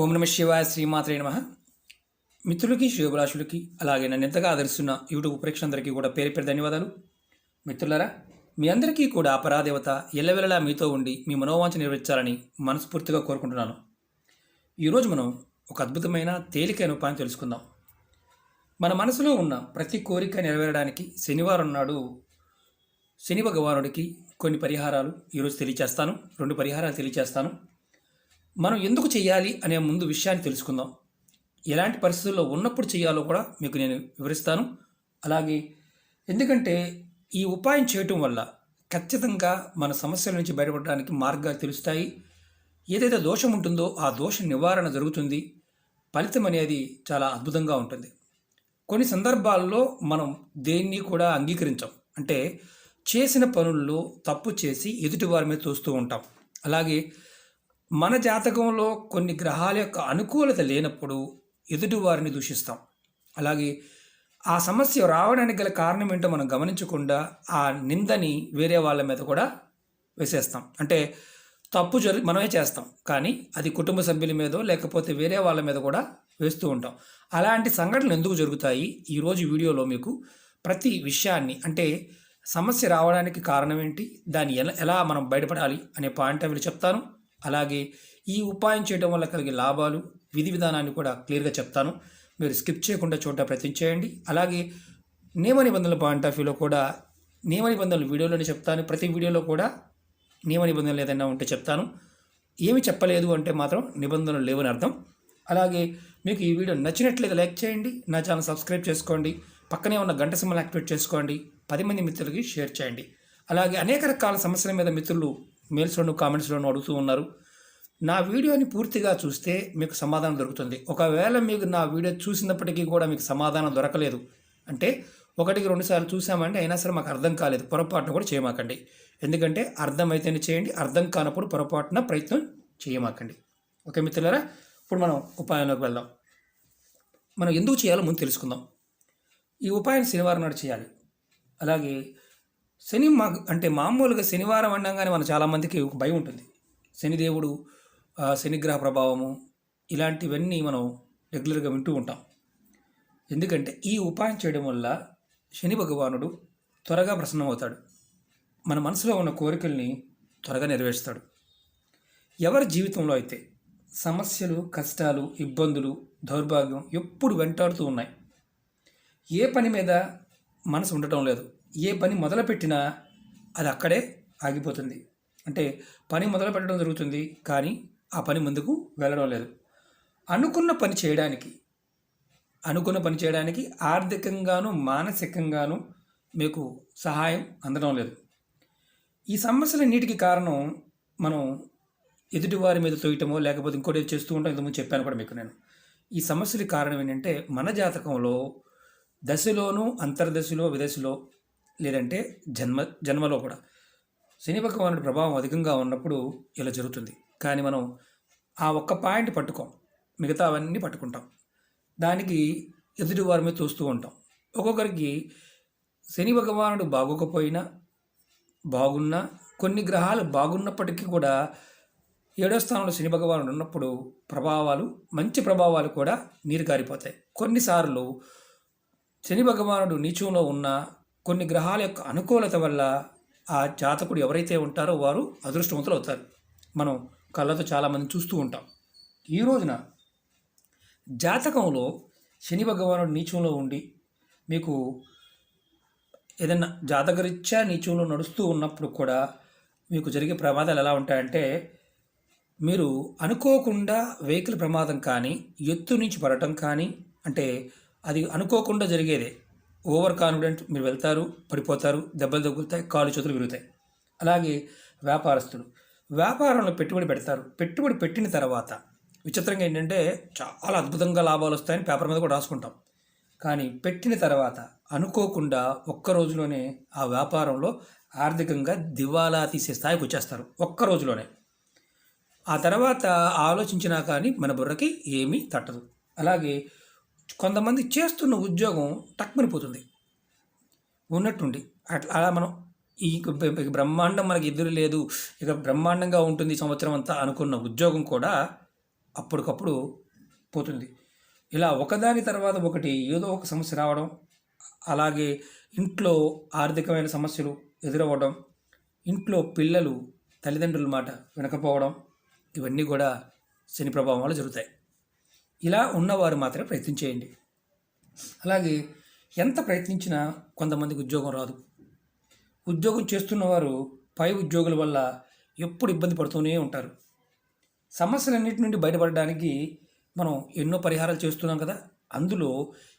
ఓం నమ శివాయ శ్రీమాత్రే నమ. మిత్రులకి శ్రేయోభిలాషులకి అలాగే నన్ను ఎంతగా ఆదరిస్తున్న యూట్యూబ్ ప్రేక్షకులందరికీ కూడా పేరు పేరు ధన్యవాదాలు. మిత్రులారా, మీ అందరికీ కూడా పరాదేవత ఎల్లవెల్లలా మీతో ఉండి మీ మనోవాంఛ నెరవేర్చాలని మనస్ఫూర్తిగా కోరుకుంటున్నాను. ఈరోజు మనం ఒక అద్భుతమైన తేలికైన ఉపాయం తెలుసుకుందాం. మన మనసులో ఉన్న ప్రతి కోరిక నెరవేరడానికి శనివారం నాడు శని భగవానుడికి కొన్ని పరిహారాలు ఈరోజు తెలియచేస్తాను. 2 పరిహారాలు తెలియచేస్తాను. మనం ఎందుకు చేయాలి అనే ముందు విషయాన్ని తెలుసుకుందాం. ఎలాంటి పరిస్థితుల్లో ఉన్నప్పుడు చేయాలో కూడా మీకు నేను వివరిస్తాను. అలాగే ఎందుకంటే ఈ ఉపాయం చేయటం వల్ల ఖచ్చితంగా మన సమస్యల నుంచి బయటపడడానికి మార్గాలు తెలుస్తాయి. ఏదైతే దోషం ఉంటుందో ఆ దోష నివారణ జరుగుతుంది. ఫలితం అనేది చాలా అద్భుతంగా ఉంటుంది. కొన్ని సందర్భాల్లో మనం దేన్ని కూడా అంగీకరించాం. అంటే చేసిన పనుల్లో తప్పు చేసి ఎదుటి వారి మీద తోస్తూ ఉంటాం. అలాగే మన జాతకంలో కొన్ని గ్రహాల యొక్క అనుకూలత లేనప్పుడు ఎదుటివారిని దూషిస్తాం. అలాగే ఆ సమస్య రావడానికి గల కారణం ఏంటో మనం గమనించకుండా ఆ నిందని వేరే వాళ్ళ మీద కూడా వేసేస్తాం. అంటే తప్పు మనమే చేస్తాం, కానీ అది కుటుంబ సభ్యుల మీదో లేకపోతే వేరే వాళ్ళ మీద కూడా వేస్తూ ఉంటాం. అలాంటి సంఘటనలు ఎందుకు జరుగుతాయి? ఈరోజు వీడియోలో మీకు ప్రతి విషయాన్ని, అంటే సమస్య రావడానికి కారణం ఏంటి, దాన్ని ఎలా మనం బయటపడాలి అనే పాయింట్ అవి చెప్తాను. అలాగే ఈ ఉపాయం చేయడం వల్ల కలిగే లాభాలు, విధి విధానాన్ని కూడా క్లియర్గా చెప్తాను. మీరు స్కిప్ చేయకుండా చూడటం ప్రయత్నం చేయండి. అలాగే నియమ నిబంధనల పాయింట్ ఆఫ్ వ్యూలో కూడా నియమ నిబంధనలు వీడియోలోనే చెప్తాను. ప్రతి వీడియోలో కూడా నియమ నిబంధనలు ఏదైనా ఉంటే చెప్తాను. ఏమి చెప్పలేదు అంటే మాత్రం నిబంధనలు లేవని అర్థం. అలాగే మీకు ఈ వీడియో నచ్చినట్లయితే లైక్ చేయండి, నా ఛానల్ సబ్స్క్రైబ్ చేసుకోండి, పక్కనే ఉన్న గంట సింబల్ యాక్టివేట్ చేసుకోండి, 10 మంది మిత్రులకి షేర్ చేయండి. అలాగే అనేక రకాల సమస్యల మీద మిత్రులు మెయిల్స్లోనూ కామెంట్స్లోనూ అడుగుతూ ఉన్నారు. నా వీడియోని పూర్తిగా చూస్తే మీకు సమాధానం దొరుకుతుంది. ఒకవేళ మీకు నా వీడియో చూసినప్పటికీ కూడా మీకు సమాధానం దొరకలేదు అంటే 1-2 సార్లు చూసామంటే అయినా సరే మాకు అర్థం కాలేదు, పొరపాటున కూడా చేయమాకండి. ఎందుకంటే అర్థమైతేనే చేయండి, అర్థం కానప్పుడు పొరపాటున ప్రయత్నం చేయమాకండి. ఓకే మిత్రులారా, ఇప్పుడు మనం ఉపాయంలోకి వెళ్దాం. మనం ఎందుకు చేయాలో ముందు తెలుసుకుందాం. ఈ ఉపాయం శనివారం నాడు చేయాలి. అలాగే అంటే మామూలుగా శనివారం అనగానే మన చాలామందికి ఒక భయం ఉంటుంది. శనిదేవుడు, శనిగ్రహ ప్రభావము, ఇలాంటివన్నీ మనం రెగ్యులర్గా వింటూ ఉంటాం. ఎందుకంటే ఈ ఉపాయం చేయడం వల్ల శని భగవానుడు త్వరగా ప్రసన్నమవుతాడు. మన మనసులో ఉన్న కోరికల్ని త్వరగా నెరవేరుస్తాడు. ఎవరి జీవితంలో అయితే సమస్యలు, కష్టాలు, ఇబ్బందులు, దౌర్భాగ్యం ఎప్పుడు వెంటాడుతూ ఉన్నాయి, ఏ పని మీద మనసు ఉండటం లేదు, ఏ పని మొదలుపెట్టినా అది అక్కడే ఆగిపోతుంది. అంటే పని మొదలు పెట్టడం జరుగుతుంది, కానీ ఆ పని ముందుకు వెళ్ళడం లేదు. అనుకున్న పని చేయడానికి ఆర్థికంగాను మానసికంగాను మీకు సహాయం అందడం లేదు. ఈ సమస్యలన్నిటికీ కారణం మనం ఎదుటివారి మీద తోయటమో లేకపోతే ఇంకోటి చేస్తూ ఉంటాం. ఇంతకుముందు చెప్పాను కూడా మీకు నేను. ఈ సమస్యలకు కారణం ఏంటంటే మన జాతకంలో దశలోనూ, అంతర్దశలో, విదశలో, లేదంటే జన్మలో కూడా శని భగవానుడి ప్రభావం అధికంగా ఉన్నప్పుడు ఇలా జరుగుతుంది. కానీ మనం ఆ ఒక్క పాయింట్ పట్టుకోం, మిగతా అవన్నీ పట్టుకుంటాం. దానికి ఎదుటి వారి మీద చూస్తూ ఉంటాం. ఒక్కొక్కరికి శని భగవానుడు బాగోకపోయినా, బాగున్నా, కొన్ని గ్రహాలు బాగున్నప్పటికీ కూడా 7వ స్థానంలో శని భగవానుడు ఉన్నప్పుడు మంచి ప్రభావాలు కూడా నీరు కారిపోతాయి. కొన్నిసార్లు శని భగవానుడు నీచంలో ఉన్న కొన్ని గ్రహాల యొక్క అనుకూలత వల్ల ఆ జాతకుడు ఎవరైతే ఉంటారో వారు అదృష్టవంతులు అవుతారు. మనం కళ్ళతో చాలామంది చూస్తూ ఉంటాం. ఈ రోజున జాతకంలో శని భగవానుడు నీచంలో ఉండి మీకు ఏదైనా జాతకరీత్యా నీచంలో నడుస్తూ ఉన్నప్పుడు కూడా మీకు జరిగే ప్రమాదాలు ఎలా ఉంటాయంటే, మీరు అనుకోకుండా వెహికల్ ప్రమాదం కానీ, ఎత్తు నుంచి పడటం కానీ, అంటే అది అనుకోకుండా జరిగేదే. ఓవర్ కాన్ఫిడెంట్ మీరు వెళ్తారు, పడిపోతారు, దెబ్బలు తగులుతాయి, కాళ్ళు చేతులు విరుగుతాయి. అలాగే వ్యాపారస్తులు వ్యాపారంలో పెట్టుబడి పెడతారు. పెట్టుబడి పెట్టిన తర్వాత విచిత్రంగా ఏంటంటే చాలా అద్భుతంగా లాభాలు వస్తాయని పేపర్ మీద కూడా రాసుకుంటాం. కానీ పెట్టిన తర్వాత అనుకోకుండా ఒక్క రోజులోనే ఆ వ్యాపారంలో ఆర్థికంగా దివాలా తీసే స్థాయికి వచ్చేస్తారు, ఒక్క రోజులోనే. ఆ తర్వాత ఆలోచించినా కానీ మన బుర్రకి ఏమీ తట్టదు. అలాగే కొంతమంది చేస్తున్న ఉద్యోగం టక్మనిపోతుంది ఉన్నట్టుండి. అలా మనం ఈ బ్రహ్మాండం మనకి ఎదురు లేదు, ఇక బ్రహ్మాండంగా ఉంటుంది సంవత్సరం అంతా అనుకున్న ఉద్యోగం కూడా అప్పటికప్పుడు పోతుంది. ఇలా ఒకదాని తర్వాత ఒకటి ఏదో ఒక సమస్య రావడం, అలాగే ఇంట్లో ఆర్థికమైన సమస్యలు ఎదురవ్వడం, ఇంట్లో పిల్లలు తల్లిదండ్రుల మాట వినకపోవడం, ఇవన్నీ కూడా శని ప్రభావం వల్ల జరుగుతాయి. ఇలా ఉన్నవారు మాత్రమే ప్రయత్నం చేయండి. అలాగే ఎంత ప్రయత్నించినా కొంతమందికి ఉద్యోగం రాదు. ఉద్యోగం చేస్తున్నవారు పై ఉద్యోగుల వల్ల ఎప్పుడు ఇబ్బంది పడుతూనే ఉంటారు. సమస్యలన్నిటి నుండి బయటపడడానికి మనం ఎన్నో పరిహారాలు చేస్తున్నాం కదా. అందులో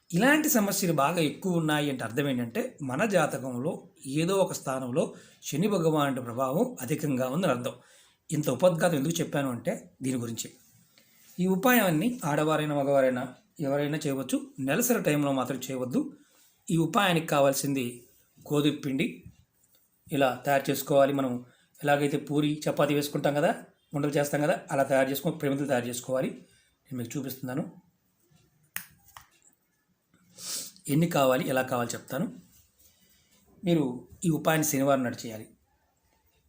ఇలాంటి సమస్యలు బాగా ఎక్కువ ఉన్నాయి అంటే అర్థం ఏంటంటే మన జాతకంలో ఏదో ఒక స్థానంలో శని భగవానుడి ప్రభావం అధికంగా ఉందని అర్థం. ఇంత ఉపద్ఘాతం ఎందుకు చెప్పాను అంటే దీని గురించి. ఈ ఉపాయాన్ని ఆడవారైనా మగవారైనా ఎవరైనా చేయవచ్చు. నెలసరి టైంలో మాత్రం చేయవద్దు. ఈ ఉపాయానికి కావాల్సింది గోధుమ పిండి ఇలా తయారు చేసుకోవాలి. మనం ఎలాగైతే పూరి చపాతీ వేసుకుంటాం కదా, ఉండలు చేస్తాం కదా, అలా తయారు చేసుకొని ప్రమిదలు తయారు చేసుకోవాలి. నేను మీకు చూపిస్తున్నాను. ఎన్ని కావాలి, ఎలా కావాలి చెప్తాను. మీరు ఈ ఉపాయాన్ని శనివారం నాడు చేయాలి.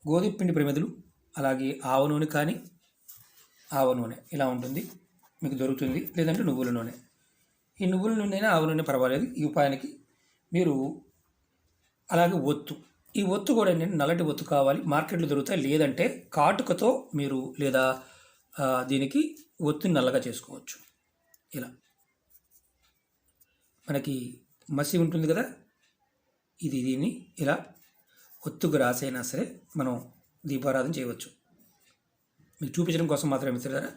గోధుమ పిండి ప్రమిదలు, అలాగే ఆవ నూనె కానీ ఆవ నూనె ఇలా ఉంటుంది, మీకు దొరుకుతుంది. లేదంటే నువ్వుల నూనె. ఈ నువ్వుల నూనె అయినా ఆవ నూనె పర్వాలేదు ఈ ఉపాయానికి. మీరు అలాగే ఒత్తు, ఈ ఒత్తు కూడా ఏంటంటే నల్లటి ఒత్తు కావాలి, మార్కెట్లో దొరుకుతాయి. లేదంటే కాటుకతో మీరు లేదా దీనికి ఒత్తుని నల్లగా చేసుకోవచ్చు. ఇలా మనకి మసి ఉంటుంది కదా, దీన్ని ఇలా ఒత్తుకు రాసైనా సరే మనం దీపారాధన చేయవచ్చు. మీకు చూపించడం కోసం మాత్రమే మిత్రులారా.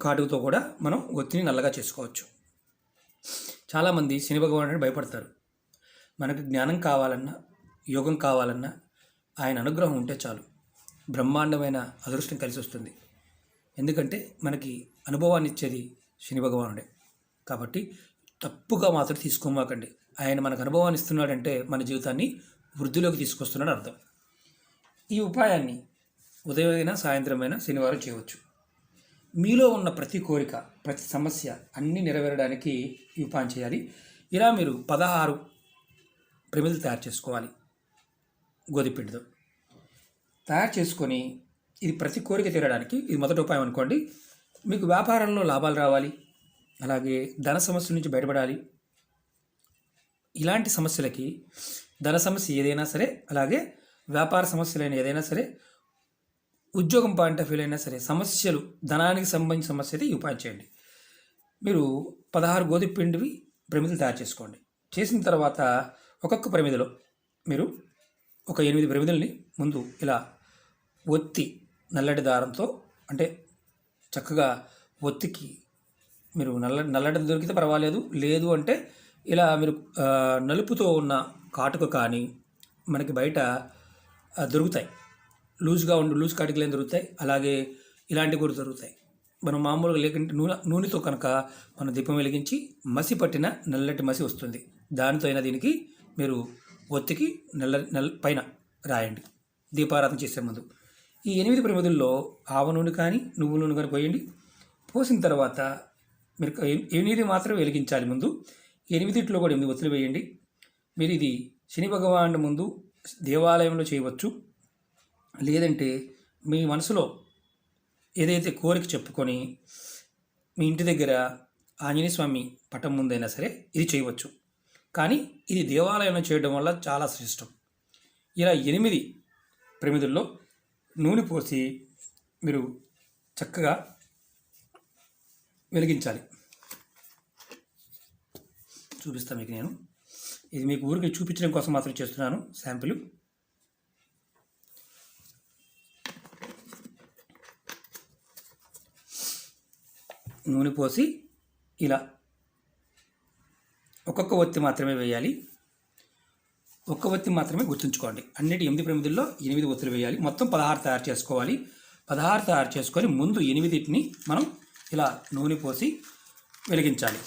కాటుకతో కూడా మనం ఒత్తిని నల్లగా చేసుకోవచ్చు. చాలామంది శని భగవానుడిని భయపడతారు. మనకు జ్ఞానం కావాలన్నా, యోగం కావాలన్నా ఆయన అనుగ్రహం ఉంటే చాలు, బ్రహ్మాండమైన అదృష్టం కలిసి వస్తుంది. ఎందుకంటే మనకి అనుభవాన్ని ఇచ్చేది శని భగవానుడే. కాబట్టి తప్పుగా మాత్రం తీసుకోమాకండి. ఆయన మనకు అనుభవాన్ని ఇస్తున్నాడంటే మన జీవితాన్ని వృద్ధిలోకి తీసుకొస్తున్నాడు అర్థం. ఈ ఉపాయాన్ని ఉదయమైనా సాయంత్రమైనా శనివారం చేయవచ్చు. మీలో ఉన్న ప్రతి కోరిక, ప్రతి సమస్య అన్నీ నెరవేరడానికి ఈ ఉపాయం చేయాలి. ఇలా మీరు 16 ప్రమిదలు తయారు చేసుకోవాలి. గోధుమపిండితో తయారు చేసుకొని ఇది ప్రతి కోరిక తీరడానికి ఇది మొదటి ఉపాయం అనుకోండి. మీకు వ్యాపారంలో లాభాలు రావాలి, అలాగే ధన సమస్యల నుంచి బయటపడాలి. ఇలాంటి సమస్యలకి ధన సమస్య ఏదైనా సరే, అలాగే వ్యాపార సమస్యలైన ఏదైనా సరే, ఉద్యోగం పాయింట్ ఆఫ్ వ్యూ అయినా సరే, సమస్యలు ధనానికి సంబంధించిన సమస్య అయితే ఈ ఉపాయం చేయండి. మీరు 16 గోధుమ పిండివి ప్రమిదలు తయారు చేసుకోండి. చేసిన తర్వాత ఒక్కొక్క ప్రమిదలో మీరు ఒక 8 ప్రమిదల్ని ముందు ఇలా ఒత్తి నల్లటి దారంతో, అంటే చక్కగా ఒత్తికి మీరు నల్లటి దొరికితే పర్వాలేదు, లేదు అంటే ఇలా మీరు నలుపుతో ఉన్న కాటుక కానీ మనకి బయట దొరుకుతాయి. లూజ్ కాటుకలు ఏం దొరుకుతాయి, అలాగే ఇలాంటివి కూడా దొరుకుతాయి. మనం మామూలుగా లేకుంటే నూనెతో కనుక మనం దీపం వెలిగించి మసి పట్టిన నల్లటి మసి వస్తుంది. దానితో అయినా దీనికి మీరు ఒత్తికి పైన రాయండి దీపారాధన చేసే ముందు. ఈ 8 ప్రమిదల్లో ఆవ నూనె కానీ నువ్వు నూనె కానీ పోయండి. పోసిన తర్వాత మీరు 8 మాత్రం వెలిగించాలి. ముందు 8లో కూడా 8 ఒత్తులు వేయండి. మీరు ఇది శని భగవానుడి ముందు దేవాలయంలో చేయవచ్చు. లేదంటే మీ మనసులో ఏదైతే కోరిక చెప్పుకొని మీ ఇంటి దగ్గర ఆంజనేయ స్వామి పటం ముందైనా సరే ఇది చేయవచ్చు. కానీ ఇది దేవాలయంలో చేయడం వల్ల చాలా శ్రేష్టం. ఇలా 8 ప్రమిదల్లో నూనె పోసి మీరు చక్కగా వెలిగించాలి. చూపిస్తాను మీకు నేను. ఇది మీకు ఊరికి చూపించడం కోసం మాత్రం చేస్తున్నాను శాంపిల్. నూనె పోసి ఇలా ఒక్కొక్క ఒత్తి మాత్రమే వేయాలి. ఒక్క ఒత్తి మాత్రమే గుర్తుంచుకోండి. అన్నిటి 8 ప్రమిదల్లో 8 ఒత్తులు వేయాలి. మొత్తం 16 తయారు చేసుకోవాలి. 16 తయారు చేసుకొని ముందు 8ని మనం ఇలా నూనె పోసి వెలిగించాలి.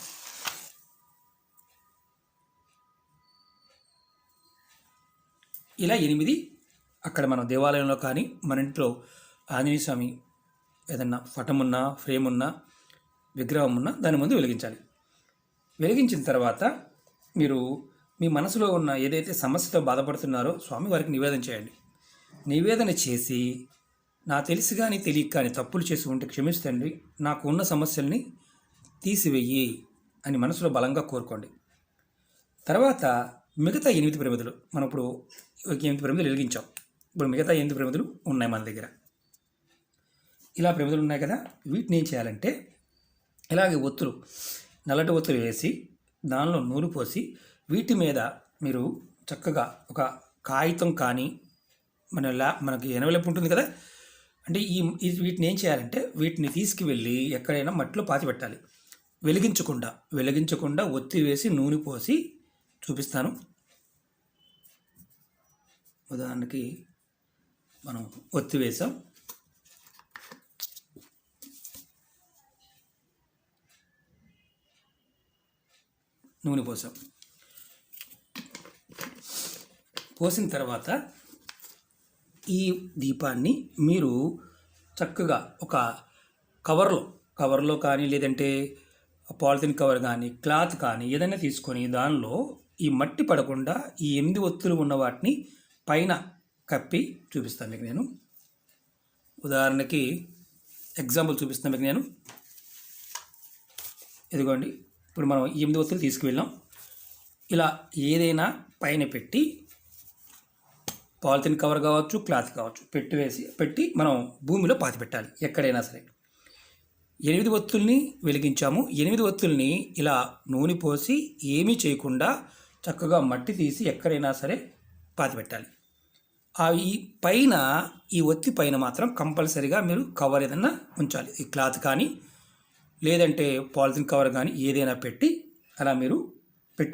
ఇలా 8 అక్కడ మనం దేవాలయంలో కానీ మన ఇంట్లో ఆంజనేయ స్వామి ఏదన్నా పటం ఉన్నా, ఫ్రేమ్ ఉన్నా, విగ్రహం ఉన్నా దాని ముందు వెలిగించాలి. వెలిగించిన తర్వాత మీరు మీ మనసులో ఉన్న ఏదైతే సమస్యతో బాధపడుతున్నారో స్వామివారికి నివేదన చేయండి. నివేదన చేసి నా తెలిసి కానీ తెలియక కానీ తప్పులు చేసి ఉంటే క్షమిస్తండి, నాకు ఉన్న సమస్యల్ని తీసివెయ్యి అని మనసులో బలంగా కోరుకోండి. తర్వాత మిగతా 8 ప్రమిదలు మనం ఇప్పుడు 8 ప్రమిదలు వెలిగించాం. ఇప్పుడు మిగతా 8 ప్రమిదలు ఉన్నాయి మన దగ్గర. ఇలా ప్రమిదలు ఉన్నాయి కదా, వీటిని ఏం చేయాలంటే ఇలాగే ఒత్తులు, నల్లటి ఒత్తులు వేసి దానిలో నూనె పోసి వీటి మీద మీరు చక్కగా ఒక కాగితం కానీ మనకి ఎనవలపు ఉంటుంది కదా, అంటే వీటిని ఏం చేయాలంటే వీటిని తీసుకువెళ్ళి ఎక్కడైనా మట్టిలో పాతి పెట్టాలి. వెలిగించకుండా ఒత్తి వేసి నూనె పోసి చూపిస్తాను. ఉదాహరణకి మనం ఒత్తి వేసాం, నూనె పోసిన తర్వాత ఈ దీపాన్ని మీరు చక్కగా ఒక కవర్లో కానీ లేదంటే పాలిథిన్ కవర్ కానీ క్లాత్ కానీ ఏదైనా తీసుకొని దానిలో ఈ మట్టి పడకుండా ఈ 8 ఒత్తులు ఉన్న వాటిని పైన కప్పి చూపిస్తాను మీకు నేను. ఉదాహరణకి ఎగ్జాంపుల్ చూపిస్తాను మీకు నేను. ఇదిగోండి, ఇప్పుడు మనం 8 ఒత్తులు తీసుకువెళ్ళాం. ఇలా ఏదైనా పైన పెట్టి పాలిథిన్ కవర్ కావచ్చు, క్లాత్ కావచ్చు, పెట్టి మనం భూమిలో పాతి పెట్టాలి ఎక్కడైనా సరే. 8 ఒత్తుల్ని వెలిగించాము. 8 ఒత్తుల్ని ఇలా నూనె పోసి ఏమీ చేయకుండా చక్కగా మట్టి తీసి ఎక్కడైనా సరే పాతి పెట్టాలి. ఈ పైన ఈ ఒత్తి పైన మాత్రం కంపల్సరీగా మీరు కవర్ ఏదైనా ఉంచాలి. ఈ క్లాత్ కానీ లేదంటే పాలిథిన్ కవర్ కానీ ఏదైనా పెట్టి అలా మీరు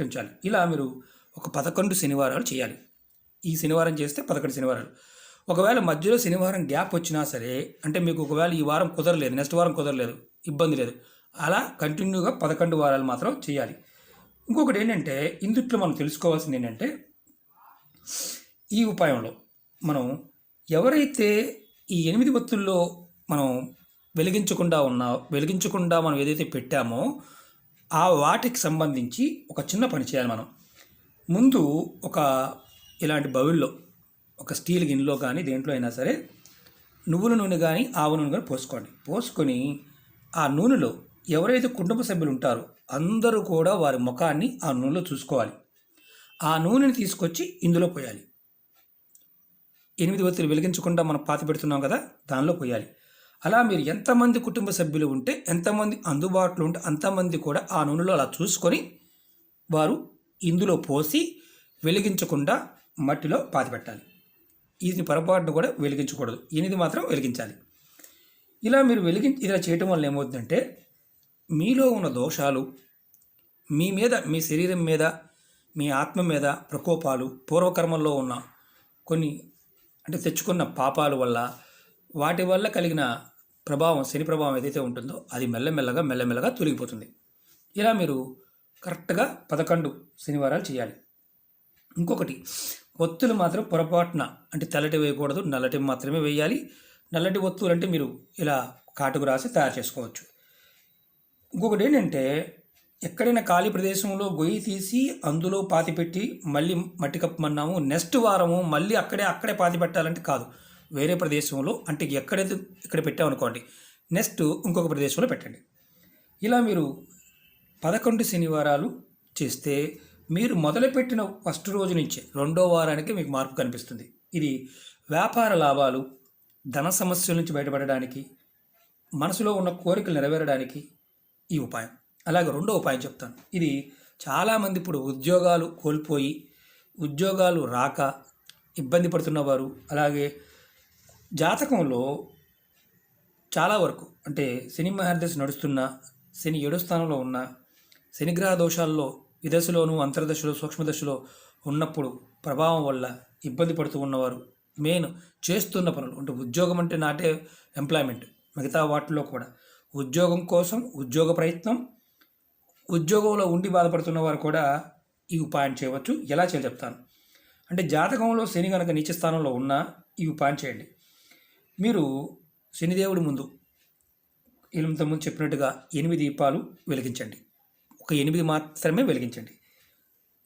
ఉంచాలి. ఇలా మీరు ఒక 11 శనివారాలు చేయాలి. ఈ శనివారం చేస్తే 11 శనివారాలు. ఒకవేళ మధ్యలో శనివారం గ్యాప్ వచ్చినా సరే, అంటే మీకు ఒకవేళ ఈ వారం కుదరలేదు, నెక్స్ట్ వారం కుదరలేదు, ఇబ్బంది లేదు, అలా కంటిన్యూగా 11 వారాలు మాత్రం చేయాలి. ఇంకొకటి ఏంటంటే ఇందుట్లో మనం తెలుసుకోవాల్సింది ఏంటంటే ఈ ఉపాయంలో మనం ఎవరైతే ఈ 8 ఒత్తుల్లో మనం వెలిగించకుండా మనం ఏదైతే పెట్టామో ఆ వాటికి సంబంధించి ఒక చిన్న పని చేయాలి. మనం ముందు ఇలాంటి బౌల్లో ఒక స్టీల్ గిన్నెలో కానీ దేంట్లో అయినా సరే నువ్వుల నూనె కానీ ఆవ నూనె కానీ పోసుకొని ఆ నూనెలో ఎవరైతే కుటుంబ సభ్యులు ఉంటారో అందరూ కూడా వారి ముఖాన్ని ఆ నూనెలో చూసుకోవాలి. ఆ నూనెని తీసుకొచ్చి ఇందులో పోయాలి. 8 ఒత్తులు వెలిగించకుండా మనం పాతి పెడుతున్నాం కదా, దానిలో పోయాలి. అలా మీరు ఎంతమంది కుటుంబ సభ్యులు ఉంటే, ఎంతమంది అందుబాటులో ఉంటే అంతమంది కూడా ఆ నూనెలో అలా చూసుకొని వారు ఇందులో పోసి వెలిగించకుండా మట్టిలో పాతి పెట్టాలి. ఇది పొరపాటును కూడా వెలిగించకూడదు, 8 మాత్రం వెలిగించాలి. ఇలా మీరు ఇలా చేయటం వల్ల ఏమవుతుందంటే మీలో ఉన్న దోషాలు మీ మీద, మీ శరీరం మీద, మీ ఆత్మ మీద ప్రకోపాలు, పూర్వకర్మల్లో ఉన్న కొన్ని తెచ్చుకున్న పాపాల వల్ల, వాటి వల్ల కలిగిన ప్రభావం, శని ప్రభావం ఏదైతే ఉంటుందో అది మెల్లమెల్లగా తొలగిపోతుంది. ఇలా మీరు కరెక్ట్గా 11 శనివారాలు చేయాలి. ఇంకొకటి, ఒత్తులు మాత్రం పొరపాటున తెల్లటి వేయకూడదు, నల్లటి మాత్రమే వేయాలి. నల్లటి ఒత్తులు అంటే మీరు ఇలా కాటుకు రాసి తయారు చేసుకోవచ్చు. ఇంకొకటి ఏంటంటే ఎక్కడైనా ఖాళీ ప్రదేశంలో గొయ్యి తీసి అందులో పాతి పెట్టి మళ్ళీ మట్టి కప్పమన్నాము, నెక్స్ట్ వారము మళ్ళీ అక్కడే పాతి పెట్టాలంటే కాదు. వేరే ప్రదేశంలో ఇక్కడ పెట్టామనుకోండి, నెక్స్ట్ ఇంకొక ప్రదేశంలో పెట్టండి. ఇలా మీరు 11 శనివారాలు చేస్తే మీరు మొదలుపెట్టిన ఫస్ట్ రోజు నుంచి 2వ వారానికి మీకు మార్పు కనిపిస్తుంది. ఇది వ్యాపార లాభాలు, ధన సమస్యల నుంచి బయటపడడానికి, మనసులో ఉన్న కోరికలు నెరవేరడానికి ఈ ఉపాయం. అలాగే 2వ ఉపాయం చెప్తాను. ఇది చాలామంది ఇప్పుడు ఉద్యోగాలు కోల్పోయి, ఉద్యోగాలు రాక ఇబ్బంది పడుతున్నవారు, అలాగే జాతకంలో చాలా వరకు శని మహర్దశ నడుస్తున్న, శని 7వ స్థానంలో ఉన్న, శనిగ్రహ దోషాల్లో విదశలోను, అంతర్దశలో, సూక్ష్మదశలో ఉన్నప్పుడు ప్రభావం వల్ల ఇబ్బంది పడుతూ ఉన్నవారు, మెయిన్ చేస్తున్న పనులు ఉద్యోగం నాటే ఎంప్లాయ్మెంట్, మిగతా వాటిలో కూడా ఉద్యోగం కోసం ఉద్యోగ ప్రయత్నం, ఉద్యోగంలో ఉండి బాధపడుతున్న వారు కూడా ఈ ఉపాయం చేయవచ్చు. ఎలా చేయాలి చెప్తాను. జాతకంలో శని కనుక నీచ స్థానంలో ఉన్నా ఈ ఉపాయం చేయండి. మీరు శనిదేవుడి ముందు ఇంతకుముందు చెప్పినట్టుగా 8 దీపాలు వెలిగించండి. ఒక 8 మాత్రమే వెలిగించండి.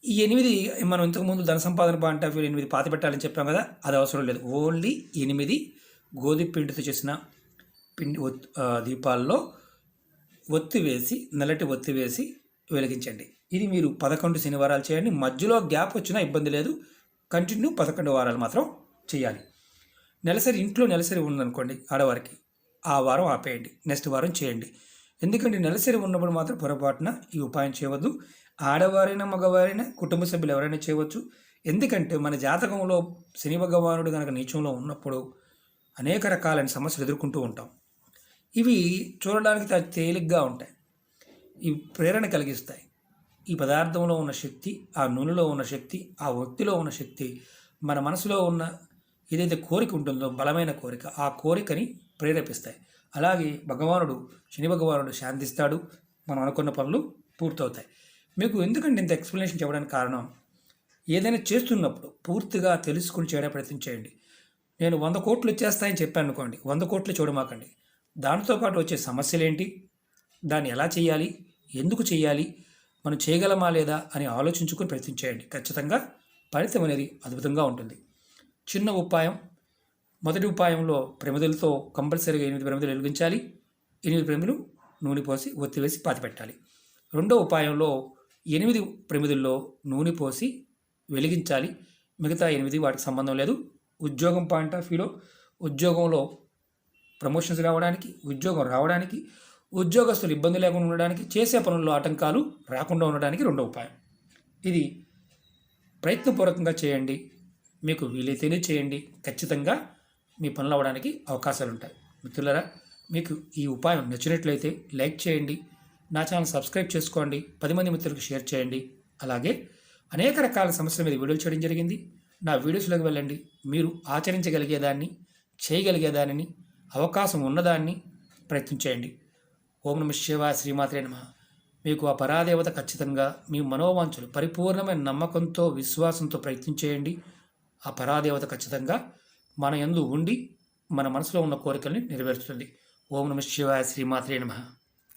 ఈ 8 మనం ఇంతకుముందు ధన సంపాదన పాయింట్ ఆఫ్ వ్యూ 8 పాతి పెట్టాలని చెప్పాం కదా, అది అవసరం లేదు. ఓన్లీ 8 గోధుమ పిండితో చేసిన దీపాల్లో ఒత్తి వేసి, నల్లటి ఒత్తి వేసి వెలిగించండి. ఇది మీరు 11 శనివారాలు చేయండి. మధ్యలో గ్యాప్ వచ్చినా ఇబ్బంది లేదు. కంటిన్యూ 11 వారాలు మాత్రం చేయాలి. ఇంట్లో నెలసరి ఉందనుకోండి ఆడవారికి, ఆ వారం ఆపేయండి, నెక్స్ట్ వారం చేయండి. ఎందుకంటే నెలసరి ఉన్నప్పుడు మాత్రం పొరపాటున ఈ ఉపాయం చేయవద్దు. ఆడవారైనా మగవారైనా కుటుంబ సభ్యులు ఎవరైనా చేయవచ్చు. ఎందుకంటే మన జాతకంలో శని భగవానుడు కనుక నీచంలో ఉన్నప్పుడు అనేక రకాలైన సమస్యలు ఎదుర్కొంటూ ఉంటాం. ఇవి చూడడానికి తేలిగ్గా ఉంటాయి. ఇవి ప్రేరణ కలిగిస్తాయి. ఈ పదార్థంలో ఉన్న శక్తి, ఆ నూనెలో ఉన్న శక్తి, ఆ ఒత్తిలో ఉన్న శక్తి మన మనసులో ఉన్న ఏదైతే కోరిక ఉంటుందో, బలమైన కోరిక, ఆ కోరికని ప్రేరేపిస్తాయి. అలాగే శని భగవానుడు శాంతిస్తాడు. మనం అనుకున్న పనులు పూర్తవుతాయి. మీకు ఎందుకంటే ఇంత ఎక్స్ప్లెనేషన్ చెప్పడానికి కారణం, ఏదైనా చేస్తున్నప్పుడు పూర్తిగా తెలుసుకుని చేయడం ప్రయత్నం చేయండి. నేను 100 కోట్లు వచ్చేస్తాయని చెప్పాను అనుకోండి, 100 కోట్లు చూడమాకండి. దానితో పాటు వచ్చే సమస్యలు ఏంటి, దాన్ని ఎలా చేయాలి, ఎందుకు చేయాలి, మనం చేయగలమా లేదా అని ఆలోచించుకుని ప్రయత్నం చేయండి. ఖచ్చితంగా ఫలితం అనేది అద్భుతంగా ఉంటుంది. చిన్న ఉపాయం. మొదటి ఉపాయంలో ప్రమిదలతో కంపల్సరీగా 8 ప్రమిదలు వెలిగించాలి. 8 ప్రమిదలు నూనె పోసి ఒత్తి వేసి పాతిపెట్టాలి. రెండో ఉపాయంలో 8 ప్రమిదల్లో నూనె పోసి వెలిగించాలి. మిగతా 8 వాటికి సంబంధం లేదు. ఉద్యోగం పాయింట్ ఆఫ్ వ్యూలో, ఉద్యోగంలో ప్రమోషన్స్ రావడానికి, ఉద్యోగం రావడానికి, ఉద్యోగస్తులు ఇబ్బంది లేకుండా ఉండడానికి, చేసే పనుల్లో ఆటంకాలు రాకుండా ఉండడానికి రెండో ఉపాయం. ఇది ప్రయత్నపూర్వకంగా చేయండి. మీకు వీలైతేనే చేయండి. ఖచ్చితంగా మీ పనులు అవ్వడానికి అవకాశాలు ఉంటాయి. మిత్రులారా, మీకు ఈ ఉపాయం నచ్చినట్లయితే లైక్ చేయండి. నా ఛానల్ సబ్స్క్రైబ్ చేసుకోండి. 10 మంది మిత్రులకు షేర్ చేయండి. అలాగే అనేక రకాల సమస్యల మీద వీడియోలు చేయడం జరిగింది. నా వీడియోస్లోకి వెళ్ళండి. మీరు ఆచరించగలిగేదాన్ని, చేయగలిగేదానిని, అవకాశం ఉన్నదాన్ని ప్రయత్నం చేయండి. ఓం నమః శివాయ. శ్రీమాత్రే నమః. మీకు ఆ పరాదేవత ఖచ్చితంగా మీ మనోవాంఛలు పరిపూర్ణమైన నమ్మకంతో, విశ్వాసంతో ప్రయత్నం చేయండి. ఆ పరాదేవత ఖచ్చితంగా మన యందు ఉండి మన మనసులో ఉన్న కోరికల్ని నెరవేరుస్తుంది. ఓం నమః శివాయ. శ్రీమాత్రే నమః.